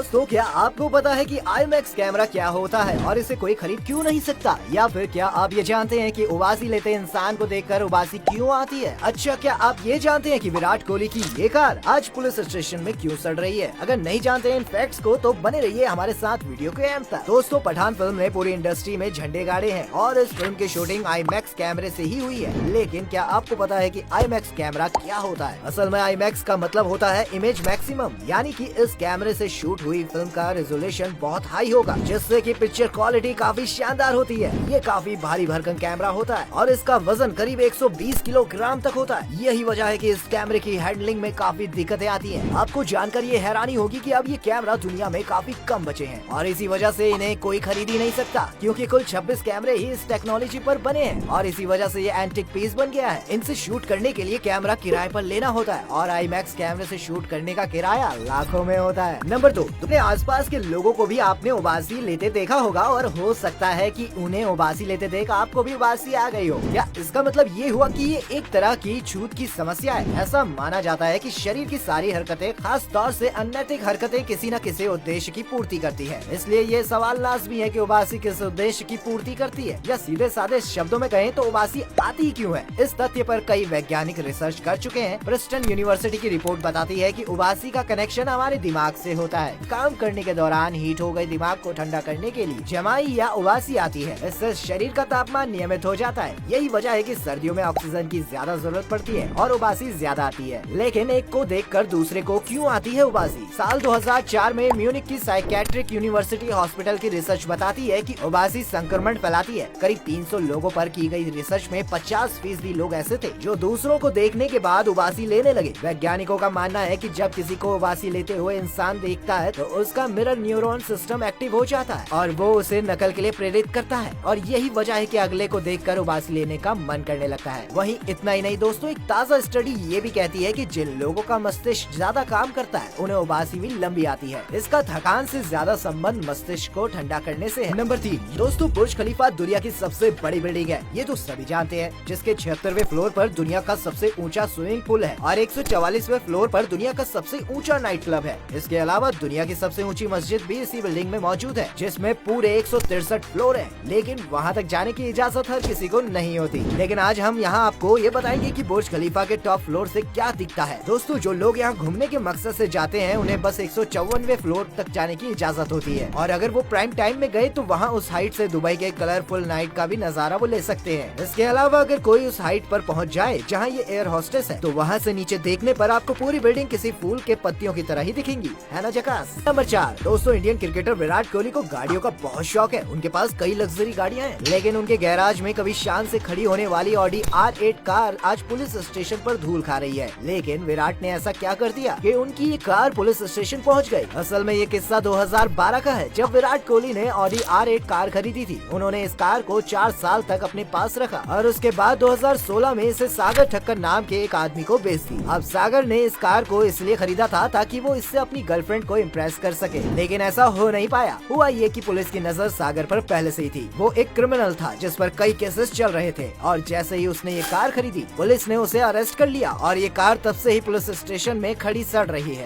दोस्तों, क्या आपको पता है कि IMAX कैमरा क्या होता है और इसे कोई खरीद क्यों नहीं सकता? या फिर क्या आप ये जानते हैं कि उबासी लेते इंसान को देखकर उबासी क्यों आती है? अच्छा, क्या आप ये जानते हैं कि विराट कोहली की ये कार आज पुलिस स्टेशन में क्यों सड़ रही है? अगर नहीं जानते इन फैक्ट्स को तो बने रहिए हमारे साथ वीडियो के अंत तक। दोस्तों, पठान फिल्म ने पूरी इंडस्ट्री में झंडे गाड़े हैं और इस फिल्म की शूटिंग IMAX कैमरे से ही हुई है। लेकिन क्या आपको पता है कि IMAX कैमरा क्या होता है? असल में IMAX का मतलब होता है इमेज मैक्सिमम, यानी कि इस कैमरे से शूट हुई फिल्म का रेजोल्यूशन बहुत हाई होगा, जिससे कि पिक्चर क्वालिटी काफी शानदार होती है। ये काफी भारी भरकम कैमरा होता है और इसका वजन करीब 120 किलोग्राम तक होता है। यही वजह है कि इस कैमरे की हैंडलिंग में काफी दिक्कतें आती हैं। आपको जानकर ये हैरानी होगी कि अब ये कैमरा दुनिया में काफी कम बचे हैं और इसी वजह से इन्हें कोई खरीद ही नहीं सकता, क्योंकि कुल 26 कैमरे ही इस टेक्नोलॉजी पर बने हैं और इसी वजह से ये एंटिक पीस बन गया है। इनसे शूट करने के लिए कैमरा किराए पर लेना होता है और IMAX कैमरे से शूट करने का किराया लाखों में होता है। नंबर 2, अपने आसपास के लोगों को भी आपने उबासी लेते देखा होगा और हो सकता है कि उन्हें उबासी लेते देख आपको भी उबासी आ गई हो। क्या इसका मतलब ये हुआ कि ये एक तरह की छूत की समस्या है? ऐसा माना जाता है कि शरीर की सारी हरकतें, खास तौर से अनैतिक हरकतें, किसी न किसी उद्देश्य की पूर्ति करती है। इसलिए ये सवाल लाजमी है कि उबासी किस उद्देश्य की पूर्ति करती है, या सीधे साधे शब्दों में कहें तो उबासी आती क्यों है। इस तथ्य पर कई वैज्ञानिक रिसर्च कर चुके हैं। प्रिंसटन यूनिवर्सिटी की रिपोर्ट बताती है कि उबासी का कनेक्शन हमारे दिमाग से होता है। काम करने के दौरान हीट हो गए दिमाग को ठंडा करने के लिए जमाई या उबासी आती है। इससे शरीर का तापमान नियमित हो जाता है। यही वजह है कि सर्दियों में ऑक्सीजन की ज्यादा जरूरत पड़ती है और उबासी ज्यादा आती है। लेकिन एक को देखकर दूसरे को क्यों आती है उबासी? साल 2004 में म्यूनिक की साइकेट्रिक यूनिवर्सिटी हॉस्पिटल की रिसर्च बताती है कि उबासी संक्रमण फैलाती है। करीब 300 लोगों पर की गई रिसर्च में 50% लोग ऐसे थे जो दूसरों को देखने के बाद उबासी लेने लगे। वैज्ञानिकों का मानना है कि जब किसी को उबासी लेते हुए इंसान देखता है तो उसका मिरर न्यूरॉन सिस्टम एक्टिव हो जाता है और वो उसे नकल के लिए प्रेरित करता है और यही वजह है कि अगले को देखकर उबासी लेने का मन करने लगता है। वहीं इतना ही नहीं दोस्तों, एक ताज़ा स्टडी ये भी कहती है कि जिन लोगों का मस्तिष्क ज्यादा काम करता है उन्हें उबासी भी लंबी आती है। इसका थकान से ज्यादा संबंध मस्तिष्क को ठंडा करने से है। नंबर 3, दोस्तों, बुर्ज खलीफा दुनिया की सबसे बड़ी बिल्डिंग है। ये तो सभी जानते हैं, जिसके 76वें फ्लोर पर दुनिया का सबसे ऊंचा स्विमिंग पूल है और 144वें फ्लोर पर दुनिया का सबसे ऊंचा नाइट क्लब है। इसके अलावा दुनिया की सबसे ऊंची मस्जिद भी इसी बिल्डिंग में मौजूद है, जिसमें पूरे 163 फ्लोर है। लेकिन वहां तक जाने की इजाजत हर किसी को नहीं होती। लेकिन आज हम यहाँ आपको ये बताएंगे कि बुर्ज खलीफा के टॉप फ्लोर से क्या दिखता है। दोस्तों, जो लोग यहाँ घूमने के मकसद से जाते हैं उन्हें बस 154वें फ्लोर तक जाने की इजाजत होती है और अगर वो प्राइम टाइम में गए तो वहाँ उस हाइट से दुबई के कलरफुल नाइट का भी नजारा वो ले सकते हैं। इसके अलावा अगर कोई उस हाइट पर पहुँच जाए जहाँ ये एयर होस्टेस है तो वहाँ से नीचे देखने पर आपको पूरी बिल्डिंग किसी फूल के पत्तियों की तरह ही दिखेंगी, है ना झकास। नंबर 4, दोस्तों, इंडियन क्रिकेटर विराट कोहली को गाड़ियों का बहुत शौक है। उनके पास कई लग्जरी गाड़ियां हैं, लेकिन उनके गैराज में कभी शान से खड़ी होने वाली ऑडी R8 कार आज पुलिस स्टेशन पर धूल खा रही है। लेकिन विराट ने ऐसा क्या कर दिया कि उनकी ये कार पुलिस स्टेशन पहुंच गई? असल में ये किस्सा 2012 का है, जब विराट कोहली ने ऑडी R8 कार खरीदी थी। उन्होंने इस कार को 4 साल तक अपने पास रखा और उसके बाद 2016 में इसे सागर ठक्कर नाम के एक आदमी को बेच दी। अब सागर ने इस कार को इसलिए खरीदा था ताकि वो इससे अपनी गर्लफ्रेंड को इम्प्रेस कर सके, लेकिन ऐसा हो नहीं पाया। हुआ ये कि पुलिस की नजर सागर पर पहले से ही थी। वो एक क्रिमिनल था जिस पर कई केसेस चल रहे थे और जैसे ही उसने ये कार खरीदी पुलिस ने उसे अरेस्ट कर लिया और ये कार तब से ही पुलिस स्टेशन में खड़ी सड़ रही है।